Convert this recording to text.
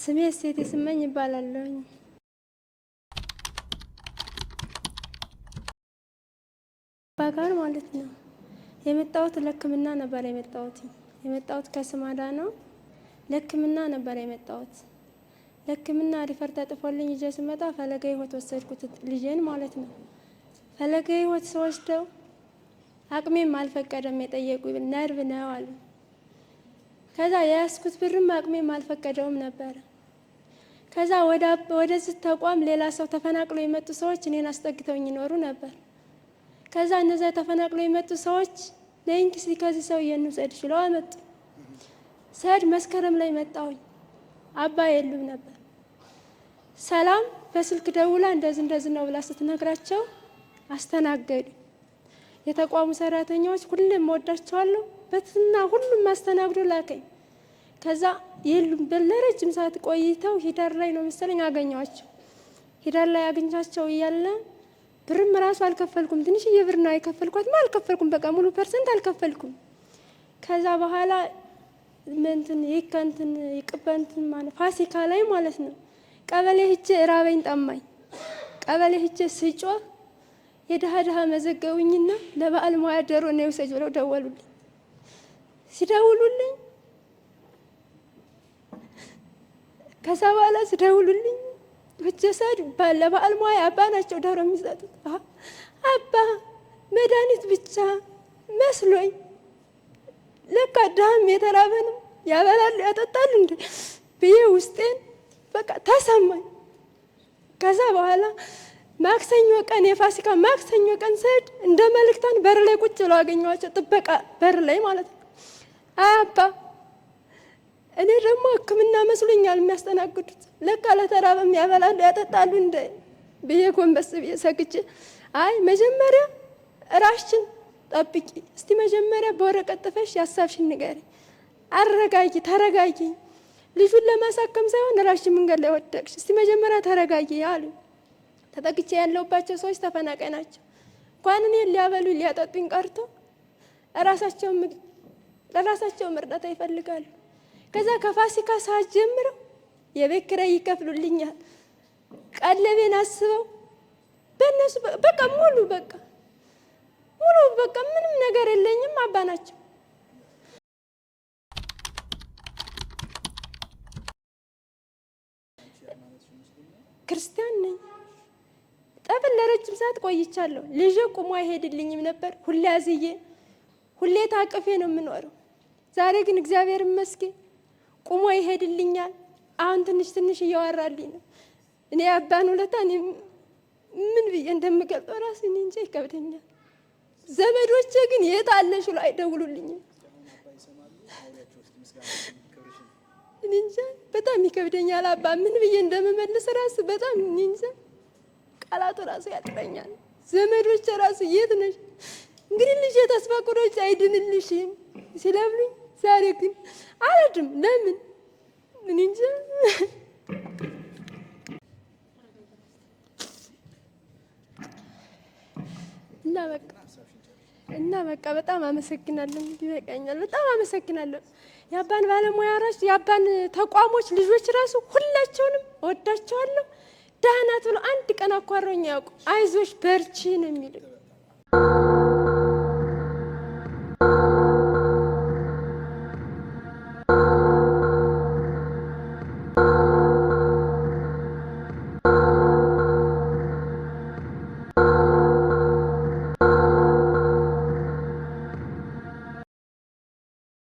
ስሜ ሴት ስመኝ ይባላል። ባጋር ማለት ነው። የመጣሁት ለሕክምና ነበር የመጣሁት ከስማዳ ነው። ለሕክምና ነበር የመጣሁት። ለሕክምና ሪፈር ተጥፎልኝ ይዤ ስመጣ ፈለገ ሕይወት ወሰድኩት ልጄን ማለት ነው። ፈለገ ሕይወት ስወስደው አቅሜም አልፈቀደም። የጠየቁ ነርቭ ነው አሉ። ከዛ የያዝኩት ብርም አቅሜም አልፈቀደውም ነበር። ከዛ ወደዚህ ተቋም ሌላ ሰው ተፈናቅሎ የመጡ ሰዎች እኔን አስጠግተውኝ ይኖሩ ነበር። ከዛ እነዛ ተፈናቅሎ የመጡ ሰዎች ለእንኪስ ከዚህ ሰው እንውሰድ ብለው አመጡ። ሰድ መስከረም ላይ መጣሁኝ። አባ የሉም ነበር። ሰላም በስልክ ደውላ እንደዚህ ነው ብላ ስትነግራቸው አስተናገዱ። የተቋሙ ሰራተኞች ሁሉም ወዳቸዋለሁ በትና ሁሉም ማስተናግዶ ላከኝ። ከዛ የሉም ለረጅም ሰዓት ቆይተው ሂዳር ላይ ነው መሰለኝ አገኘዋቸው። ሂዳር ላይ አግኝቻቸው እያለ ብርም ራሱ አልከፈልኩም። ትንሽዬ ብር ነው የከፈልኳት። አልከፈልኩም፣ በቃ ሙሉ ፐርሰንት አልከፈልኩም። ከዛ በኋላ ምንትን ይቅበንትን ማለት ፋሲካ ላይ ማለት ነው ቀበሌ ሂጄ ራበኝ ጠማኝ። ቀበሌ ሂጄ ስጮህ የድሃ መዘገቡኝና ለበዓል ሙያ ዶሮ ነው የውሰጅ ብለው ደወሉልኝ። ሲደውሉልኝ ከዛ በኋላ ሲደውሉልኝ ወጀሳድ ለበዓል ሙያ አባ ናቸው ዶሮ የሚሰጡት። አባ መድኃኒት ብቻ መስሎኝ ለካ ድሃም የተራበንም ያበላሉ ያጠጣሉ እንደ ብዬ ውስጤን በቃ ተሰማኝ። ከዛ በኋላ ማክሰኞ ቀን የፋሲካ ማክሰኞ ቀን ስሄድ እንደ መልእክታን በር ላይ ቁጭ ብለው አገኘኋቸው። ጥበቃ በር ላይ ማለት ነው። አባ እኔ ደግሞ ሕክምና መስሎኛል የሚያስተናግዱት ለካ ለተራበም ያበላሉ ያጠጣሉ እንደ ብዬ ጎንበስ ብዬ ሰግቼ አይ መጀመሪያ ራስሽን ጠብቂ እስቲ መጀመሪያ በወረቀት ጥፈሽ ያሳብሽን ንገሪ፣ አረጋጊ፣ ተረጋጊ። ልጁን ለማሳከም ሳይሆን ራስሽን መንገድ ላይ ወደቅሽ፣ እስቲ መጀመሪያ ተረጋጊ አሉ። ተጠቅቼ ያለውባቸው ሰዎች ተፈናቃይ ናቸው። እንኳን እኔን ሊያበሉ ሊያጠጡኝ ቀርቶ ለራሳቸው እርዳታ ይፈልጋሉ። ከዛ ከፋሲካ ሰዓት ጀምረው የቤት ኪራይ ይከፍሉልኛል። ቀለቤን አስበው በእነሱ በቃ ሙሉ ምንም ነገር የለኝም። አባ ናቸው። ክርስቲያን ነኝ። ጠብል ለረጅም ሰዓት ቆይቻለሁ። ልጄ ቁሞ አይሄድልኝም ነበር። ሁሌ አዝዬ ሁሌ ታቅፌ ነው የምኖረው። ዛሬ ግን እግዚአብሔር ይመስገን ቁሞ ይሄድልኛል። አሁን ትንሽ እያወራልኝ ነው። እኔ አባን ውለታ ምን ብዬ እንደምገልጠው ራሴ እኔ እንጃ ይከብደኛል። ዘመዶቼ ግን የት አለሽ ብለው አይደውሉልኝም። እኔ እንጃ በጣም ይከብደኛል። አባ ምን ብዬ እንደምመልስ ራሱ በጣም እኔ እንጃ ቃላቱ ራሱ ያጥረኛል። ዘመዶቼ ራሱ የት ነሽ እንግዲህ ልጄ ተስፋ ቆርጬ አይድንልሽም ሲለብሉኝ፣ ዛሬ ግን አልድም። ለምን ምን እንጂ እና በቃ በጣም አመሰግናለሁ። ይበቃኛል። በጣም አመሰግናለሁ። የአባን ባለሙያዎች የአባን ተቋሞች ልጆች ራሱ ሁላቸውንም ወዳቸዋለሁ። ደህና ናት ብለው አንድ ቀን አኳረውኝ ያውቁ አይዞሽ በርቺ ነው የሚሉኝ።